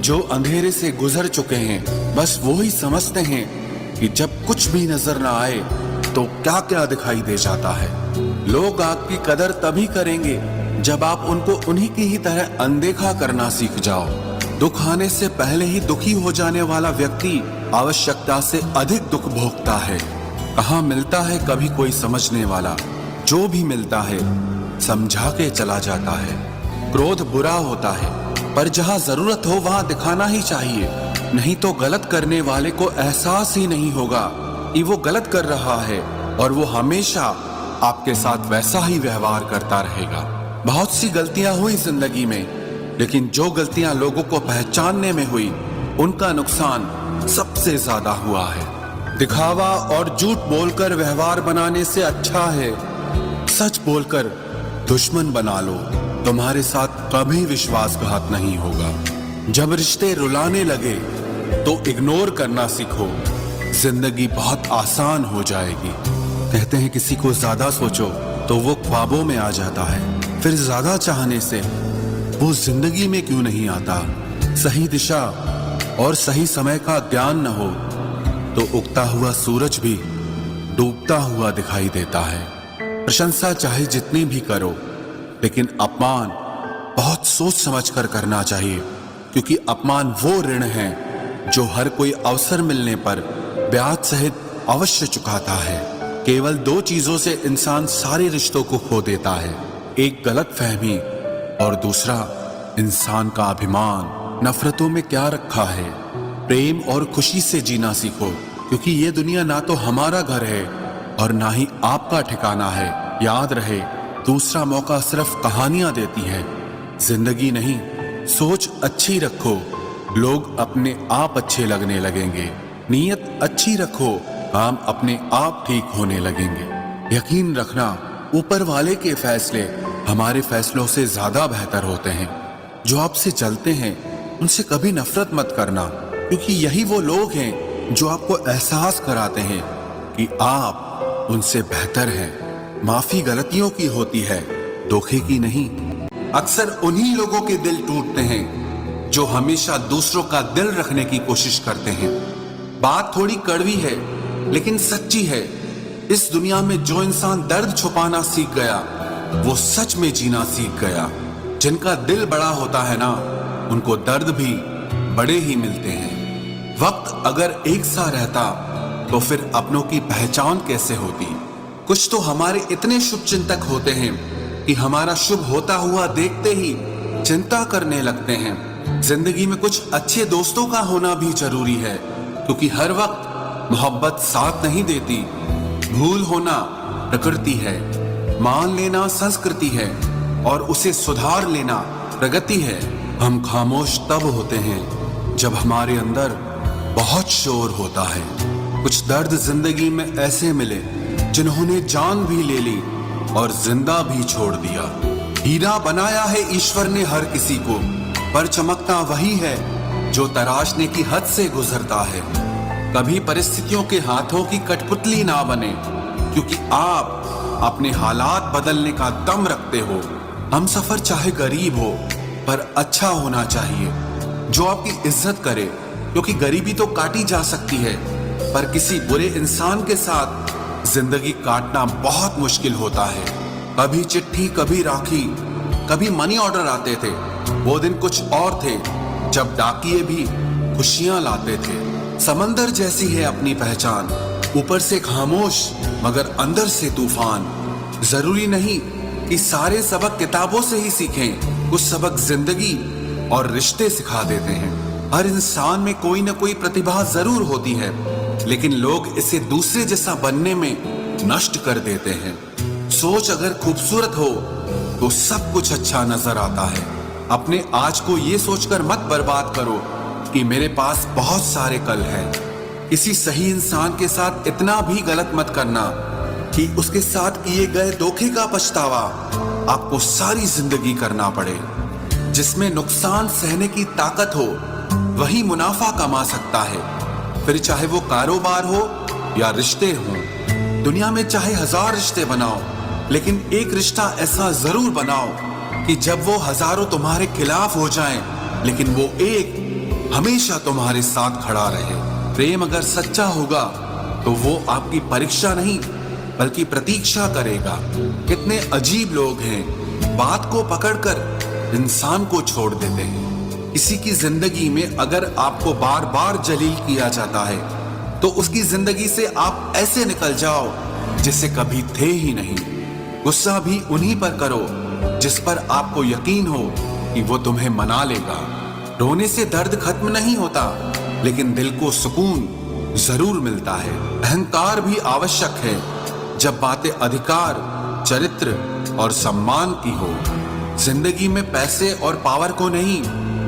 जो अंधेरे से गुजर चुके हैं बस वो ही समझते हैं कि जब कुछ भी नजर ना आए तो क्या क्या दिखाई दे जाता है। लोग आपकी कदर तभी करेंगे जब आप उनको उन्हीं की ही तरह अनदेखा करना सीख जाओ। दुख आने से पहले ही दुखी हो जाने वाला व्यक्ति आवश्यकता से अधिक दुख भोगता है। कहाँ मिलता है कभी कोई समझने वाला, जो भी मिलता है समझा के चला जाता है। क्रोध बुरा होता है पर जहाँ जरूरत हो वहाँ दिखाना ही चाहिए, नहीं तो गलत करने वाले को एहसास ही नहीं होगा कि वो गलत कर रहा है और वो हमेशा आपके साथ वैसा ही व्यवहार करता रहेगा। बहुत सी गलतियां हुई जिंदगी में, लेकिन जो गलतियां लोगों को पहचानने में हुई उनका नुकसान सबसे ज्यादा हुआ है। दिखावा और झूठ बोलकर व्यवहार बनाने से अच्छा है सच बोलकर दुश्मन बना लो, तुम्हारे साथ कभी विश्वासघात नहीं होगा। जब रिश्ते रुलाने लगे तो इग्नोर करना सीखो, जिंदगी बहुत आसान हो जाएगी। कहते हैं किसी को ज्यादा सोचो तो वो ख्वाबों में आ जाता है, फिर ज्यादा चाहने से वो जिंदगी में क्यों नहीं आता। सही दिशा और सही समय का ज्ञान न हो तो उगता हुआ सूरज भी डूबता हुआ दिखाई देता है। प्रशंसा चाहे जितनी भी करो, लेकिन अपमान बहुत सोच समझ कर करना चाहिए, क्योंकि अपमान वो ऋण है जो हर कोई अवसर मिलने पर ब्याज सहित अवश्य चुकाता है। केवल दो चीजों से इंसान सारे रिश्तों को खो देता है, एक गलतफहमी और दूसरा इंसान का अभिमान। नफरतों में क्या रखा है, प्रेम और खुशी से जीना सीखो, क्योंकि ये दुनिया ना तो हमारा घर है और ना ही आपका ठिकाना है। याद रहे, दूसरा मौका सिर्फ कहानियां देती है, जिंदगी नहीं। सोच अच्छी रखो, लोग अपने आप अच्छे लगने लगेंगे। नीयत अच्छी रखो, काम अपने आप ठीक होने लगेंगे। यकीन रखना, ऊपर वाले के फैसले हमारे फैसलों से ज्यादा बेहतर होते हैं। जो आपसे चलते हैं उनसे कभी नफरत मत करना, क्योंकि यही वो लोग हैं जो आपको एहसास कराते हैं कि आप उनसे बेहतर हैं। माफी गलतियों की होती है, धोखे की नहीं। अक्सर उन्हीं लोगों के दिल टूटते हैं जो हमेशा दूसरों का दिल रखने की कोशिश करते हैं। बात थोड़ी कड़वी है लेकिन सच्ची है। इस दुनिया में जो इंसान दर्द छुपाना सीख गया वो सच में जीना सीख गया। जिनका दिल बड़ा होता है ना, उनको दर्द भी बड़े ही मिलते हैं। वक्त अगर एक सा रहता तो फिर अपनों की पहचान कैसे होती। कुछ तो हमारे इतने शुभ चिंतक होते हैं कि हमारा शुभ होता हुआ देखते ही चिंता करने लगते हैं। जिंदगी में कुछ अच्छे दोस्तों का होना भी जरूरी है, क्योंकि हर वक्त मोहब्बत साथ नहीं देती। भूल होना प्रकृति है, मान लेना संस्कृति है और उसे सुधार लेना प्रगति है। हम खामोश तब होते हैं जब हमारे अंदर बहुत शोर होता है। कुछ दर्द जिंदगी में ऐसे मिले जिन्होंने जान भी ले ली और जिंदा भी छोड़ दिया। हीरा बनाया है ईश्वर ने हर किसी को, पर चमकता वही है जो तराशने की हद से गुजरता है। कभी परिस्थितियों के हाथों की कठपुतली ना बने, क्योंकि आप अपने हालात बदलने का दम रखते हो। हम सफर चाहे गरीब हो पर अच्छा होना चाहिए, जो आपकी इज्जत करे, क्योंकि गरीबी तो काटी जा सकती है पर किसी बुरे इंसान के साथ जिंदगी काटना बहुत मुश्किल होता है। कभी चिट्ठी, कभी राखी, कभी मनी ऑर्डर आते थे। वो दिन कुछ और थे जब डाकिये भी खुशियां लाते थे। समंदर जैसी है अपनी पहचान, ऊपर से खामोश मगर अंदर से तूफान। जरूरी नहीं कि सारे सबक किताबों से ही सीखें, कुछ सबक जिंदगी और रिश्ते सिखा देते हैं। हर इंसान में कोई ना कोई प्रतिभा जरूर होती है, लेकिन लोग इसे दूसरे जैसा बनने में नष्ट कर देते हैं। सोच अगर खूबसूरत हो तो सब कुछ अच्छा नजर आता है। अपने आज को ये सोचकर मत बर्बाद करो कि मेरे पास बहुत सारे कल हैं। किसी सही इंसान के साथ इतना भी गलत मत करना कि उसके साथ किए गए धोखे का पछतावा आपको सारी जिंदगी करना पड़े। जिसमें नुकसान सहने की ताकत हो वही मुनाफा कमा सकता है, फिर चाहे वो कारोबार हो या रिश्ते हों। दुनिया में चाहे 1000 रिश्ते बनाओ, लेकिन एक रिश्ता ऐसा जरूर बनाओ कि जब वो हजारों तुम्हारे खिलाफ हो जाएं, लेकिन वो एक हमेशा तुम्हारे साथ खड़ा रहे। प्रेम अगर सच्चा होगा तो वो आपकी परीक्षा नहीं बल्कि प्रतीक्षा करेगा। कितने अजीब लोग हैं, बात को पकड़कर इंसान को छोड़ देते हैं। किसी की जिंदगी में अगर आपको बार बार जलील किया जाता है तो उसकी जिंदगी से आप ऐसे निकल जाओ जिसे कभी थे ही नहीं। गुस्सा भी उन्हीं पर करो जिस पर आपको यकीन हो कि वो तुम्हें मना लेगा। रोने से दर्द खत्म नहीं होता, लेकिन दिल को सुकून जरूर मिलता है। अहंकार भी आवश्यक है जब बातें अधिकार, चरित्र और सम्मान की हो। जिंदगी में पैसे और पावर को नहीं,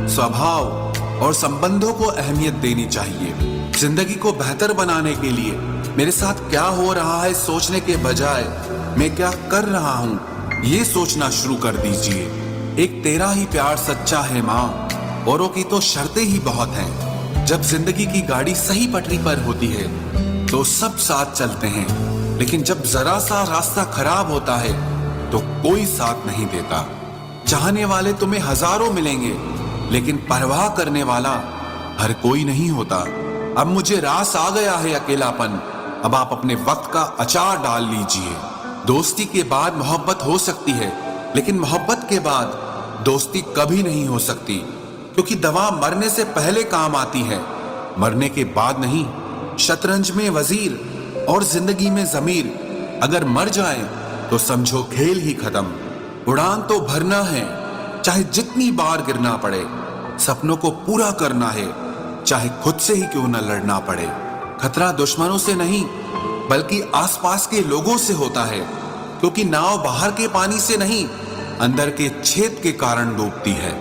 स्वभाव और संबंधों को अहमियत देनी चाहिए। जिंदगी को बेहतर बनाने के लिए मेरे साथ क्या हो रहा है सोचने के बजाय मैं क्या कर रहा हूँ ये सोचना शुरू कर दीजिए। एक तेरा ही प्यार सच्चा है माँ, औरों की तो शर्तें ही बहुत हैं। जब जिंदगी की गाड़ी सही पटरी पर होती है तो सब साथ चलते हैं, लेकिन जब जरा सा रास्ता खराब होता है तो कोई साथ नहीं देता। चाहने वाले तुम्हें हजारों मिलेंगे, लेकिन परवाह करने वाला हर कोई नहीं होता। अब मुझे रास आ गया है अकेलापन, अब आप अपने वक्त का अचार डाल लीजिए। दोस्ती के बाद मोहब्बत हो सकती है, लेकिन मोहब्बत के बाद दोस्ती कभी नहीं हो सकती, क्योंकि दवा मरने से पहले काम आती है, मरने के बाद नहीं। शतरंज में वजीर और जिंदगी में जमीर अगर मर जाए तो समझो खेल ही खत्म। उड़ान तो भरना है, चाहे जितनी बार गिरना पड़े। सपनों को पूरा करना है, चाहे खुद से ही क्यों न लड़ना पड़े। खतरा दुश्मनों से नहीं बल्कि आसपास के लोगों से होता है, क्योंकि नाव बाहर के पानी से नहीं अंदर के छेद के कारण डूबती है।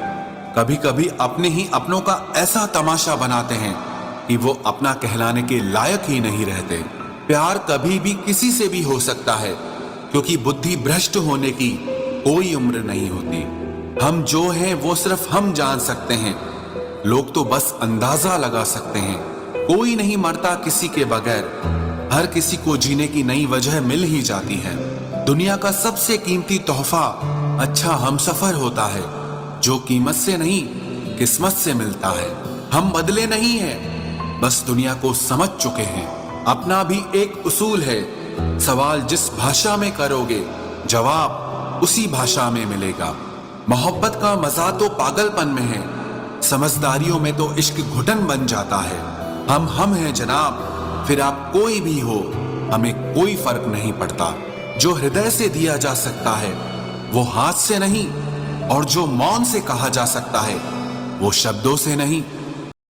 कभी कभी अपने ही अपनों का ऐसा तमाशा बनाते हैं कि वो अपना कहलाने के लायक ही नहीं रहते। प्यार कभी भी किसी से भी हो सकता है, क्योंकि बुद्धि भ्रष्ट होने की कोई उम्र नहीं होती। हम जो हैं वो सिर्फ हम जान सकते हैं, लोग तो बस अंदाजा लगा सकते हैं। कोई नहीं मरता किसी के बगैर, हर किसी को जीने की नई वजह मिल ही जाती है। दुनिया का सबसे कीमती तोहफा अच्छा हमसफर होता है, जो कीमत से नहीं किस्मत से मिलता है। हम बदले नहीं हैं, बस दुनिया को समझ चुके हैं। अपना भी एक उसूल है, सवाल जिस भाषा में करोगे जवाब उसी भाषा में मिलेगा। मोहब्बत का मजा तो पागलपन में है, समझदारियों में तो इश्क घुटन बन जाता है। हम हैं जनाब, फिर आप कोई भी हो, हमें कोई फर्क नहीं पड़ता। जो हृदय से दिया जा सकता है वो हाथ से नहीं, और जो मौन से कहा जा सकता है वो शब्दों से नहीं।